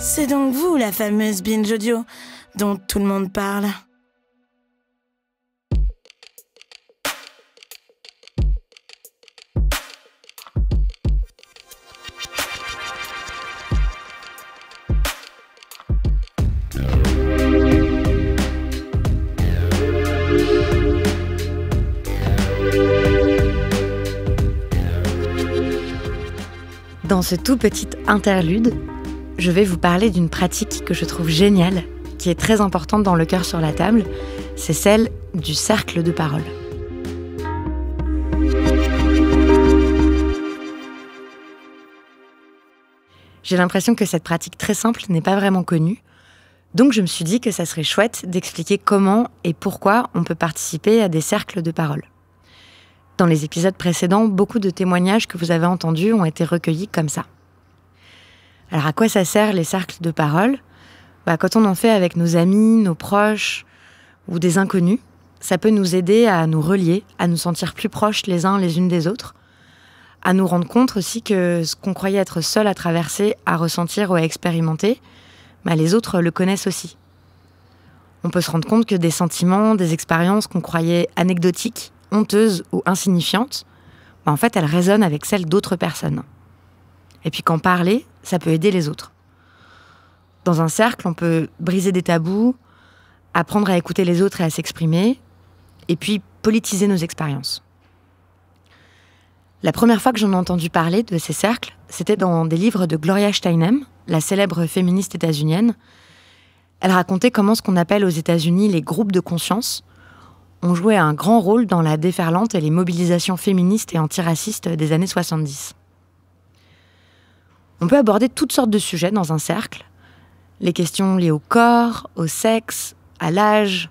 C'est donc vous, la fameuse binge audio, dont tout le monde parle. Dans ce tout petit interlude, je vais vous parler d'une pratique que je trouve géniale, qui est très importante dans Le Cœur sur la table, c'est celle du cercle de parole. J'ai l'impression que cette pratique très simple n'est pas vraiment connue, donc je me suis dit que ça serait chouette d'expliquer comment et pourquoi on peut participer à des cercles de parole. Dans les épisodes précédents, beaucoup de témoignages que vous avez entendus ont été recueillis comme ça. Alors à quoi ça sert les cercles de parole ? Quand on en fait avec nos amis, nos proches ou des inconnus, ça peut nous aider à nous relier, à nous sentir plus proches les uns les unes des autres, à nous rendre compte aussi que ce qu'on croyait être seul à traverser, à ressentir ou à expérimenter, les autres le connaissent aussi. On peut se rendre compte que des sentiments, des expériences qu'on croyait anecdotiques, honteuses ou insignifiantes, en fait, elles résonnent avec celles d'autres personnes. Et puis qu'en parler, ça peut aider les autres. Dans un cercle, on peut briser des tabous, apprendre à écouter les autres et à s'exprimer, et puis politiser nos expériences. La première fois que j'en ai entendu parler de ces cercles, c'était dans des livres de Gloria Steinem, la célèbre féministe états-unienne. Elle racontait comment ce qu'on appelle aux États-Unis les groupes de conscience ont joué un grand rôle dans la déferlante et les mobilisations féministes et antiracistes des années 70. On peut aborder toutes sortes de sujets dans un cercle. Les questions liées au corps, au sexe, à l'âge,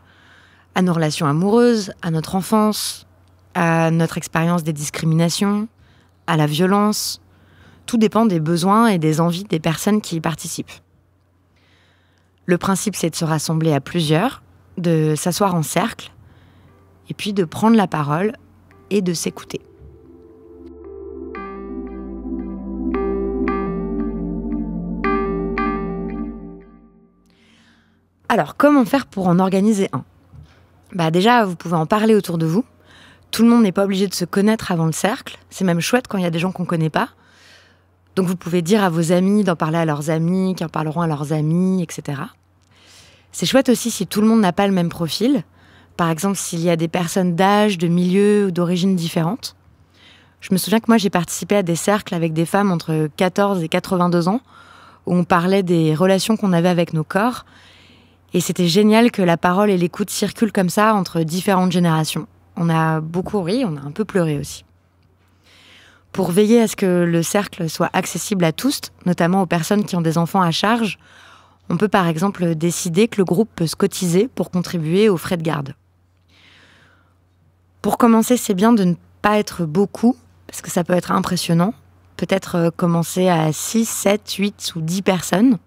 à nos relations amoureuses, à notre enfance, à notre expérience des discriminations, à la violence. Tout dépend des besoins et des envies des personnes qui y participent. Le principe, c'est de se rassembler à plusieurs, de s'asseoir en cercle, et puis de prendre la parole et de s'écouter. Alors, comment faire pour en organiser un ? Déjà, vous pouvez en parler autour de vous. Tout le monde n'est pas obligé de se connaître avant le cercle. C'est même chouette quand il y a des gens qu'on ne connaît pas. Donc vous pouvez dire à vos amis d'en parler à leurs amis, qui en parleront à leurs amis, etc. C'est chouette aussi si tout le monde n'a pas le même profil. Par exemple, s'il y a des personnes d'âge, de milieu ou d'origine différentes. Je me souviens que moi, j'ai participé à des cercles avec des femmes entre 14 et 82 ans, où on parlait des relations qu'on avait avec nos corps. Et c'était génial que la parole et l'écoute circulent comme ça entre différentes générations. On a beaucoup ri, on a un peu pleuré aussi. Pour veiller à ce que le cercle soit accessible à tous, notamment aux personnes qui ont des enfants à charge, on peut par exemple décider que le groupe peut se cotiser pour contribuer aux frais de garde. Pour commencer, c'est bien de ne pas être beaucoup, parce que ça peut être impressionnant. Peut-être commencer à 6, 7, 8 ou 10 personnes.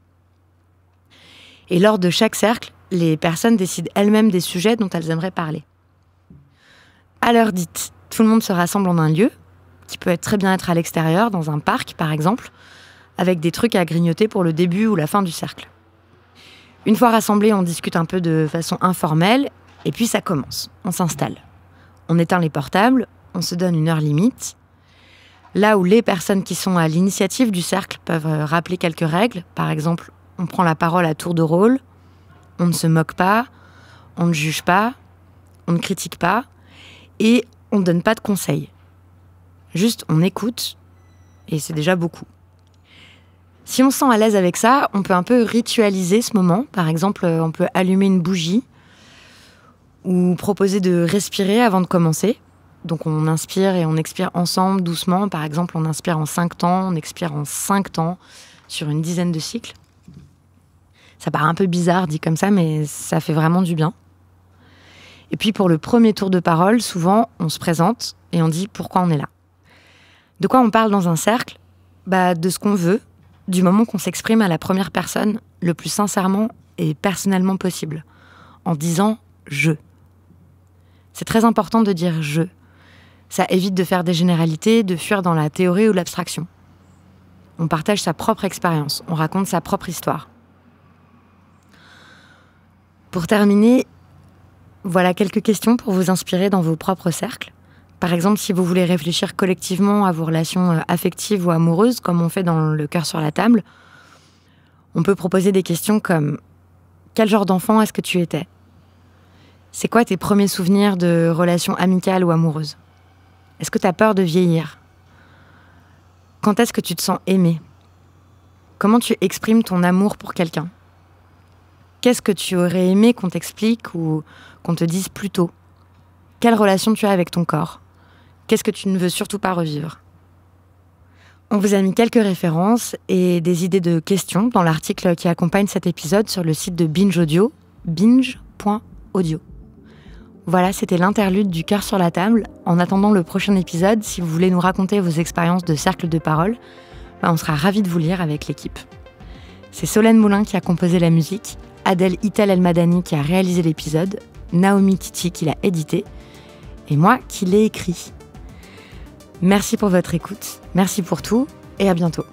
Et lors de chaque cercle, les personnes décident elles-mêmes des sujets dont elles aimeraient parler. À l'heure dite, tout le monde se rassemble en un lieu, qui peut très bien être à l'extérieur, dans un parc par exemple, avec des trucs à grignoter pour le début ou la fin du cercle. Une fois rassemblés, on discute un peu de façon informelle, et puis ça commence, on s'installe. On éteint les portables, on se donne une heure limite. Là où les personnes qui sont à l'initiative du cercle peuvent rappeler quelques règles, par exemple, on prend la parole à tour de rôle, on ne se moque pas, on ne juge pas, on ne critique pas, et on ne donne pas de conseils. Juste, on écoute, et c'est déjà beaucoup. Si on se sent à l'aise avec ça, on peut un peu ritualiser ce moment. Par exemple, on peut allumer une bougie ou proposer de respirer avant de commencer. Donc on inspire et on expire ensemble, doucement. Par exemple, on inspire en 5 temps, on expire en 5 temps sur une dizaine de cycles. Ça paraît un peu bizarre dit comme ça, mais ça fait vraiment du bien. Et puis pour le premier tour de parole, souvent, on se présente et on dit pourquoi on est là. De quoi on parle dans un cercle ? De ce qu'on veut, du moment qu'on s'exprime à la première personne, le plus sincèrement et personnellement possible, en disant « je ». C'est très important de dire « je ». Ça évite de faire des généralités, de fuir dans la théorie ou l'abstraction. On partage sa propre expérience, on raconte sa propre histoire. Pour terminer, voilà quelques questions pour vous inspirer dans vos propres cercles. Par exemple, si vous voulez réfléchir collectivement à vos relations affectives ou amoureuses, comme on fait dans le cœur sur la table, on peut proposer des questions comme « Quel genre d'enfant est-ce que tu étais ? C'est quoi tes premiers souvenirs de relations amicales ou amoureuses ? Est-ce que tu as peur de vieillir ? Quand est-ce que tu te sens aimé ? Comment tu exprimes ton amour pour quelqu'un ? Qu'est-ce que tu aurais aimé qu'on t'explique ou qu'on te dise plus tôt ? Quelle relation tu as avec ton corps ? Qu'est-ce que tu ne veux surtout pas revivre ? On vous a mis quelques références et des idées de questions dans l'article qui accompagne cet épisode sur le site de Binge Audio, binge.audio. Voilà, c'était l'interlude du cœur sur la table. En attendant le prochain épisode, si vous voulez nous raconter vos expériences de cercle de parole, on sera ravis de vous lire avec l'équipe. C'est Solène Moulin qui a composé la musique, Adèle Itel El-Madani qui a réalisé l'épisode, Naomi Titi qui l'a édité, et moi qui l'ai écrit. Merci pour votre écoute, merci pour tout, et à bientôt.